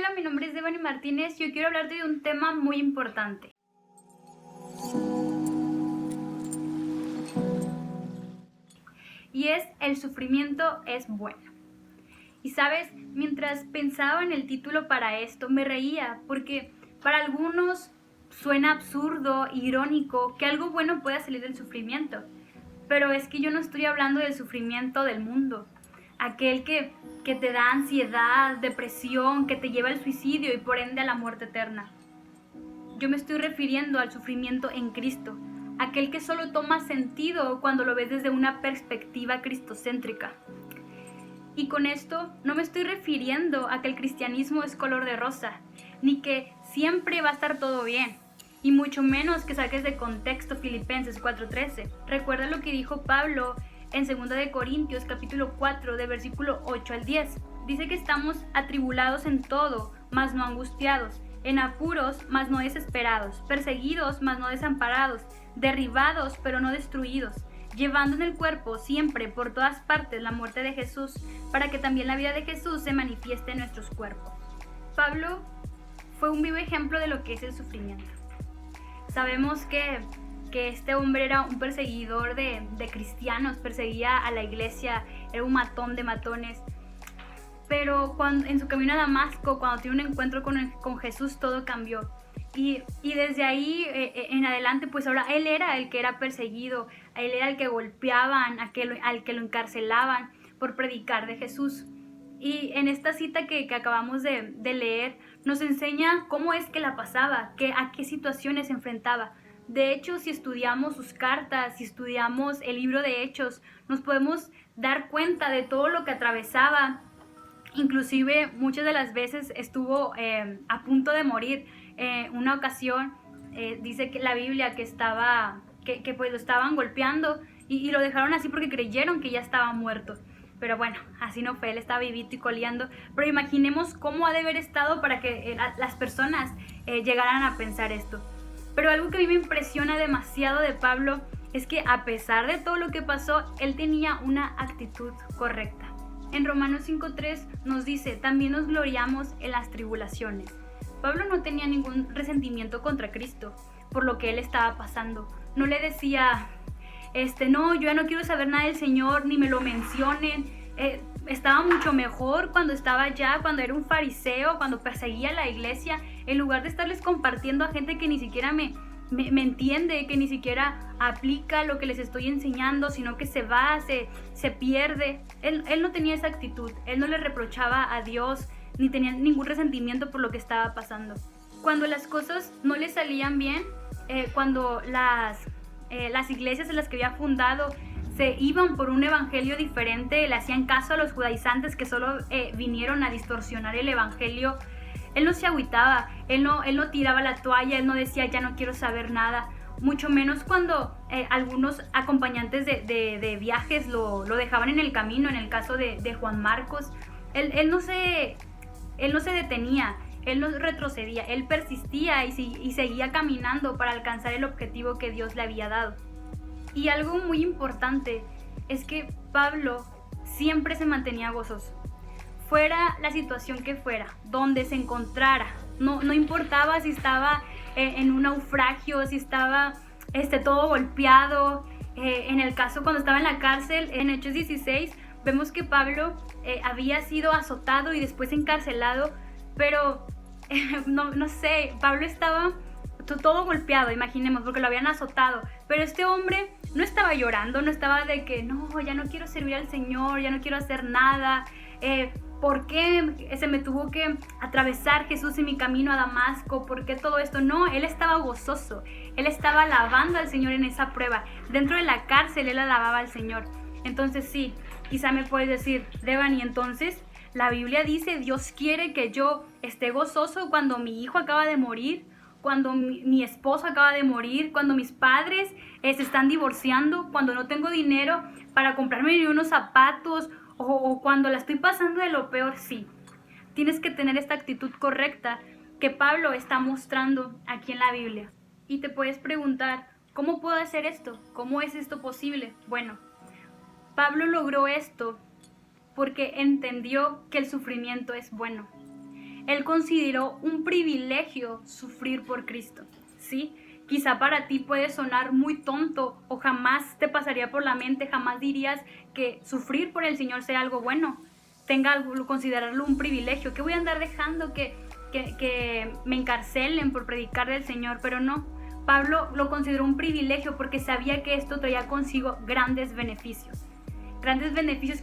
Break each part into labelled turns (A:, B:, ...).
A: Hola, mi nombre es Devani Martínez y yo quiero hablarte de un tema muy importante. Y es: el sufrimiento es bueno. Y sabes, mientras pensaba en el título para esto, me reía porque para algunos suena absurdo, irónico, que algo bueno pueda salir del sufrimiento. Pero es que yo no estoy hablando del sufrimiento del mundo, aquel que te da ansiedad, depresión, que te lleva al suicidio y por ende a la muerte eterna. Yo me estoy refiriendo al sufrimiento en Cristo, aquel que solo toma sentido cuando lo ves desde una perspectiva cristocéntrica. Y con esto no me estoy refiriendo a que el cristianismo es color de rosa, ni que siempre va a estar todo bien, y mucho menos que saques de contexto Filipenses 4:13. Recuerda lo que dijo Pablo en 2 de Corintios capítulo 4 de versículo 8 al 10. Dice que estamos atribulados en todo, mas no angustiados, en apuros, mas no desesperados, perseguidos, mas no desamparados, derribados, pero no destruidos, llevando en el cuerpo siempre por todas partes la muerte de Jesús, para que también la vida de Jesús se manifieste en nuestros cuerpos. Pablo fue un vivo ejemplo de lo que es el sufrimiento. Sabemos que este hombre era un perseguidor de cristianos, perseguía a la iglesia, era un matón de matones. Pero en su camino a Damasco, cuando tiene un encuentro con Jesús, todo cambió. Y desde ahí en adelante, pues ahora él era el que era perseguido, él era el que golpeaban, al que lo encarcelaban por predicar de Jesús. Y en esta cita que acabamos de leer, nos enseña cómo es que la pasaba, a qué situaciones se enfrentaba. De hecho, si estudiamos sus cartas, si estudiamos el libro de Hechos, nos podemos dar cuenta de todo lo que atravesaba. Inclusive muchas de las veces estuvo a punto de morir. Una ocasión dice que la Biblia que pues lo estaban golpeando y lo dejaron así porque creyeron que ya estaba muerto. Pero bueno, así no fue, él estaba vivito y coleando. Pero imaginemos cómo ha de haber estado para que las personas llegaran a pensar esto. Pero algo que a mí me impresiona demasiado de Pablo es que a pesar de todo lo que pasó, él tenía una actitud correcta. En Romanos 5:3 nos dice: también nos gloriamos en las tribulaciones. Pablo no tenía ningún resentimiento contra Cristo por lo que él estaba pasando. No le decía, no, yo ya no quiero saber nada del Señor, ni me lo mencionen. Estaba mucho mejor cuando estaba allá, cuando era un fariseo, cuando perseguía a la iglesia, en lugar de estarles compartiendo a gente que ni siquiera me entiende, que ni siquiera aplica lo que les estoy enseñando, sino que se va, se pierde. Él no tenía esa actitud, él no le reprochaba a Dios, ni tenía ningún resentimiento por lo que estaba pasando. Cuando las cosas no le salían bien, cuando las iglesias en las que había fundado se iban por un evangelio diferente, le hacían caso a los judaizantes que solo vinieron a distorsionar el evangelio, él no se agüitaba, él no tiraba la toalla, él no decía ya no quiero saber nada, mucho menos cuando algunos acompañantes de viajes lo dejaban en el camino. En el caso de Juan Marcos, él no se detenía, él no retrocedía, él persistía y seguía caminando para alcanzar el objetivo que Dios le había dado. Y algo muy importante es que Pablo siempre se mantenía gozoso. Fuera la situación que fuera, donde se encontrara, no importaba si estaba en un naufragio, si estaba todo golpeado. En el caso cuando estaba en la cárcel, en Hechos 16, vemos que Pablo había sido azotado y después encarcelado, pero no sé, Pablo estaba todo golpeado, imaginemos, porque lo habían azotado, pero este hombre no estaba llorando, no estaba de que no, ya no quiero servir al Señor, ya no quiero hacer nada, ¿por qué se me tuvo que atravesar Jesús en mi camino a Damasco? ¿Por qué todo esto? No, él estaba gozoso, él estaba alabando al Señor en esa prueba. Dentro de la cárcel él alababa al Señor. Entonces sí, quizá me puedes decir, Devani, entonces la Biblia dice, Dios quiere que yo esté gozoso cuando mi hijo acaba de morir, cuando mi esposo acaba de morir, cuando mis padres se están divorciando, cuando no tengo dinero para comprarme ni unos zapatos, o cuando la estoy pasando de lo peor. Sí, tienes que tener esta actitud correcta que Pablo está mostrando aquí en la Biblia. Y te puedes preguntar, ¿cómo puedo hacer esto? ¿Cómo es esto posible? Bueno, Pablo logró esto porque entendió que el sufrimiento es bueno. Él consideró un privilegio sufrir por Cristo, ¿sí? Quizá para ti puede sonar muy tonto o jamás te pasaría por la mente, jamás dirías que sufrir por el Señor sea algo bueno, considerarlo un privilegio, que voy a andar dejando que me encarcelen por predicar del Señor, pero no. Pablo lo consideró un privilegio porque sabía que esto traía consigo grandes beneficios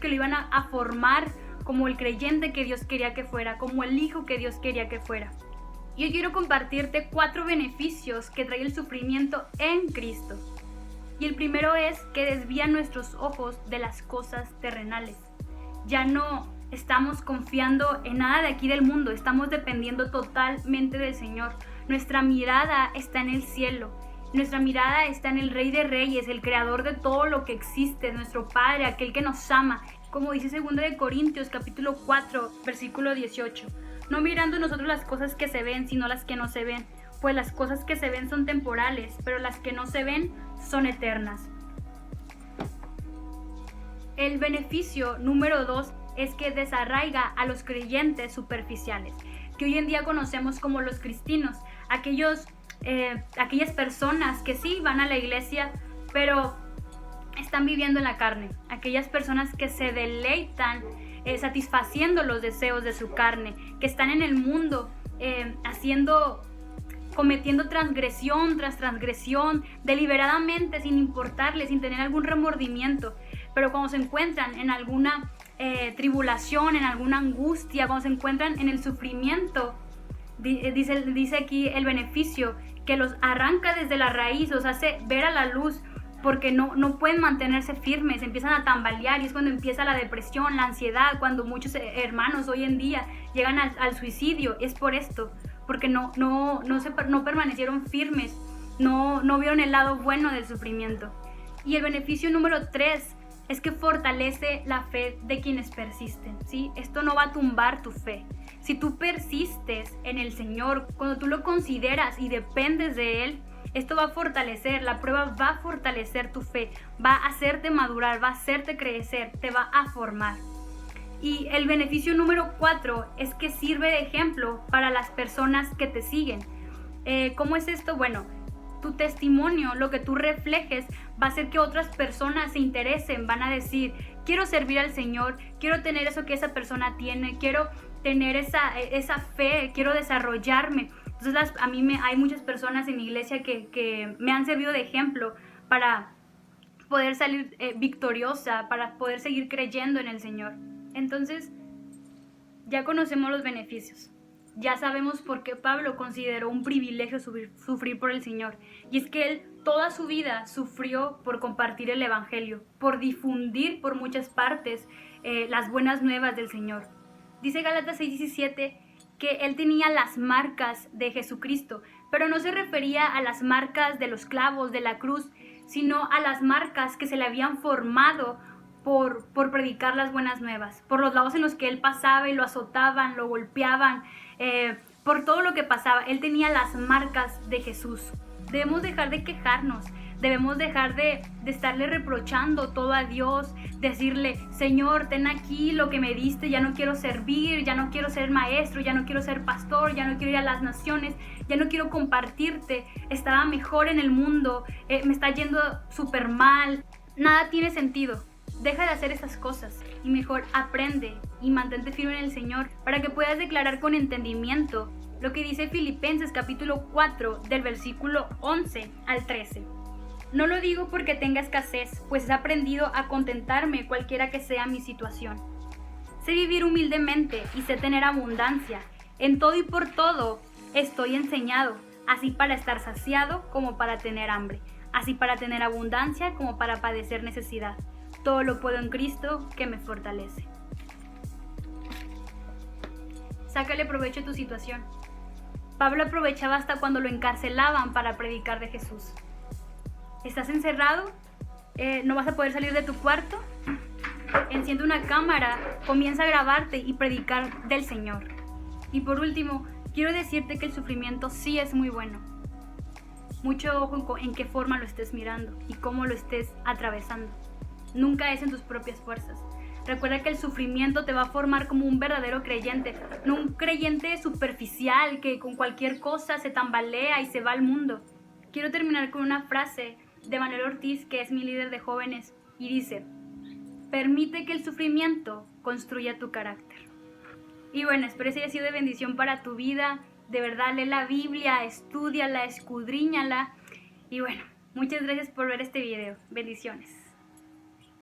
A: que lo iban a formar como el creyente que Dios quería que fuera, como el hijo que Dios quería que fuera. Y hoy quiero compartirte 4 beneficios que trae el sufrimiento en Cristo. Y el primero es que desvía nuestros ojos de las cosas terrenales. Ya no estamos confiando en nada de aquí del mundo, estamos dependiendo totalmente del Señor. Nuestra mirada está en el cielo, nuestra mirada está en el Rey de Reyes, el creador de todo lo que existe, nuestro Padre, aquel que nos ama. Como dice 2 de Corintios capítulo 4, versículo 18. No mirando nosotros las cosas que se ven, sino las que no se ven, pues las cosas que se ven son temporales, pero las que no se ven son eternas. El beneficio número 2 es que desarraiga a los creyentes superficiales, que hoy en día conocemos como los cristinos, aquellas personas que sí van a la iglesia, pero están viviendo en la carne, aquellas personas que se deleitan satisfaciendo los deseos de su carne, que están en el mundo cometiendo transgresión tras transgresión, deliberadamente, sin importarles, sin tener algún remordimiento. Pero cuando se encuentran en alguna tribulación, en alguna angustia, cuando se encuentran en el sufrimiento, dice aquí el beneficio, que los arranca desde la raíz, los hace ver a la luz, porque no pueden mantenerse firmes, empiezan a tambalear, y es cuando empieza la depresión, la ansiedad, cuando muchos hermanos hoy en día llegan al suicidio. Es por esto, porque no permanecieron firmes, no vieron el lado bueno del sufrimiento. Y el beneficio número 3 es que fortalece la fe de quienes persisten, ¿sí? Esto no va a tumbar tu fe. Si tú persistes en el Señor, cuando tú lo consideras y dependes de Él, esto va a fortalecer, la prueba va a fortalecer tu fe, va a hacerte madurar, va a hacerte crecer, te va a formar. Y el beneficio número 4 es que sirve de ejemplo para las personas que te siguen. ¿Cómo es esto? Bueno, tu testimonio, lo que tú reflejes, va a hacer que otras personas se interesen, van a decir, quiero servir al Señor, quiero tener eso que esa persona tiene, quiero tener esa fe, quiero desarrollarme. Entonces hay muchas personas en mi iglesia que me han servido de ejemplo para poder salir victoriosa, para poder seguir creyendo en el Señor. Entonces, ya conocemos los beneficios. Ya sabemos por qué Pablo consideró un privilegio sufrir por el Señor. Y es que él toda su vida sufrió por compartir el Evangelio, por difundir por muchas partes las buenas nuevas del Señor. Dice Gálatas 6:17 que él tenía las marcas de Jesucristo, pero no se refería a las marcas de los clavos, de la cruz, sino a las marcas que se le habían formado por predicar las buenas nuevas, por los lados en los que él pasaba y lo azotaban, lo golpeaban, por todo lo que pasaba. Él tenía las marcas de Jesús. Debemos dejar de quejarnos, debemos dejar de estarle reprochando todo a Dios, decirle, Señor, ten aquí lo que me diste, ya no quiero servir, ya no quiero ser maestro, ya no quiero ser pastor, ya no quiero ir a las naciones, ya no quiero compartirte, estaba mejor en el mundo, me está yendo súper mal, nada tiene sentido. Deja de hacer esas cosas y mejor aprende y mantente firme en el Señor para que puedas declarar con entendimiento lo que dice Filipenses capítulo 4 del versículo 11 al 13. No lo digo porque tenga escasez, pues he aprendido a contentarme cualquiera que sea mi situación. Sé vivir humildemente y sé tener abundancia. En todo y por todo estoy enseñado, así para estar saciado como para tener hambre, así para tener abundancia como para padecer necesidad. Todo lo puedo en Cristo que me fortalece. Sácale provecho a tu situación. Pablo aprovechaba hasta cuando lo encarcelaban para predicar de Jesús. ¿Estás encerrado? ¿No vas a poder salir de tu cuarto? Enciende una cámara, comienza a grabarte y predicar del Señor. Y por último, quiero decirte que el sufrimiento sí es muy bueno. Mucho ojo en qué forma lo estés mirando y cómo lo estés atravesando. Nunca es en tus propias fuerzas. Recuerda que el sufrimiento te va a formar como un verdadero creyente, no un creyente superficial que con cualquier cosa se tambalea y se va al mundo. Quiero terminar con una frase de Manuel Ortiz, que es mi líder de jóvenes, y dice: permite que el sufrimiento construya tu carácter. Y bueno, espero que haya sido de bendición para tu vida. De verdad, lee la Biblia, estúdiala, escudriñala. Y bueno, muchas gracias por ver este video. Bendiciones.